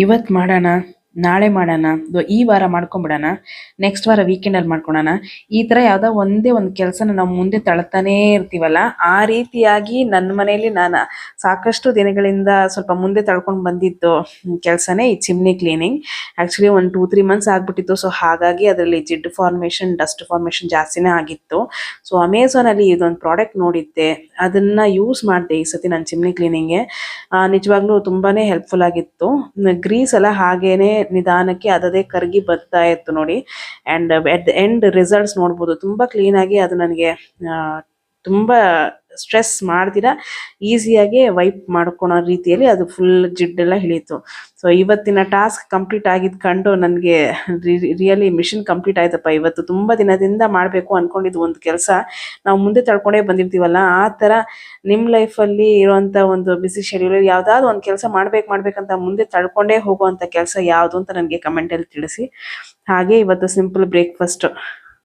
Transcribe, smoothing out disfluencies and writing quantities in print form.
ಇವತ್ತು ಮಾಡೋಣ, ನಾಳೆ ಮಾಡೋಣ, ಈ ವಾರ ಮಾಡ್ಕೊಂಬಿಡೋಣ, ನೆಕ್ಸ್ಟ್ ವಾರ ವೀಕೆಂಡಲ್ಲಿ ಮಾಡ್ಕೊಳೋಣ. ಈ ಥರ ಯಾವುದೋ ಒಂದೇ ಒಂದು ಕೆಲಸನ ನಾವು ಮುಂದೆ ತಳ್ತಾನೇ ಇರ್ತೀವಲ್ಲ, ಆ ರೀತಿಯಾಗಿ ನನ್ನ ಮನೆಯಲ್ಲಿ ನಾನು ಸಾಕಷ್ಟು ದಿನಗಳಿಂದ ಸ್ವಲ್ಪ ಮುಂದೆ ತಳ್ಕೊಂಡು ಬಂದಿದ್ದು ಕೆಲಸನೇ ಈ ಚಿಮ್ನಿ ಕ್ಲೀನಿಂಗ್. ಆ್ಯಕ್ಚುಲಿ ಒಂದು 2-3 ಮಂತ್ಸ್ ಆಗಿಬಿಟ್ಟಿತ್ತು. ಸೊ ಹಾಗಾಗಿ ಅದರಲ್ಲಿ ಜಿಡ್ಡು ಫಾರ್ಮೇಷನ್, ಡಸ್ಟ್ ಫಾರ್ಮೇಷನ್ ಜಾಸ್ತಿನೇ ಆಗಿತ್ತು. ಸೊ ಅಮೆಝಾನಲ್ಲಿ ಇದೊಂದು ಪ್ರಾಡಕ್ಟ್ ನೋಡಿದ್ದೆ, ಅದನ್ನು ಯೂಸ್ ಮಾಡಿದೆ ಈ ಸತಿ ನನ್ನ ಚಿಮ್ನಿ ಕ್ಲೀನಿಂಗ್ಗೆ. ನಿಜವಾಗ್ಲೂ ತುಂಬಾ ಹೆಲ್ಪ್ಫುಲ್ ಆಗಿತ್ತು. ಗ್ರೀಸ್ ಎಲ್ಲ ಹಾಗೇನೆ ನಿಧಾನಕ್ಕೆ ಅದದೇ ಕರಗಿ ಬರ್ತಾ ಇತ್ತು ನೋಡಿ. And at the end results ನೋಡ್ಬೋದು. ತುಂಬ ಕ್ಲೀನಾಗಿ ಅದು ನನಗೆ ತುಂಬ ಸ್ಟ್ರೆಸ್ ಮಾಡ್ದಿರ ಈಸಿಯಾಗಿ ವೈಪ್ ಮಾಡ್ಕೊಳೋ ರೀತಿಯಲ್ಲಿ ಅದು ಫುಲ್ ಜಿಡ್ಡೆಲ್ಲ ಇಳೀತು. ಸೊ ಇವತ್ತಿನ ಟಾಸ್ಕ್ ಕಂಪ್ಲೀಟ್ ಆಗಿದ್ದು ಕಂಡು ನನಗೆ ರಿಯಲಿ ಮಿಷನ್ ಕಂಪ್ಲೀಟ್ ಆಯ್ತಪ್ಪ. ಇವತ್ತು ತುಂಬ ದಿನದಿಂದ ಮಾಡಬೇಕು ಅಂದ್ಕೊಂಡಿದ್ದು ಒಂದು ಕೆಲಸ ನಾವು ಮುಂದೆ ತಳ್ಕೊಂಡೇ ಬಂದಿರ್ತೀವಲ್ಲ, ಆ ಥರ ನಿಮ್ಮ ಲೈಫಲ್ಲಿ ಇರುವಂಥ ಒಂದು ಬಿಸಿ ಶೆಡ್ಯೂಲಲ್ಲಿ ಯಾವುದಾದ್ರು ಒಂದು ಕೆಲಸ ಮಾಡ್ಬೇಕಂತ ಮುಂದೆ ತಳ್ಕೊಂಡೇ ಹೋಗುವಂಥ ಕೆಲಸ ಯಾವುದು ಅಂತ ನನಗೆ ಕಮೆಂಟಲ್ಲಿ ತಿಳಿಸಿ. ಹಾಗೆ ಇವತ್ತು ಸಿಂಪಲ್ ಬ್ರೇಕ್ಫಾಸ್ಟ್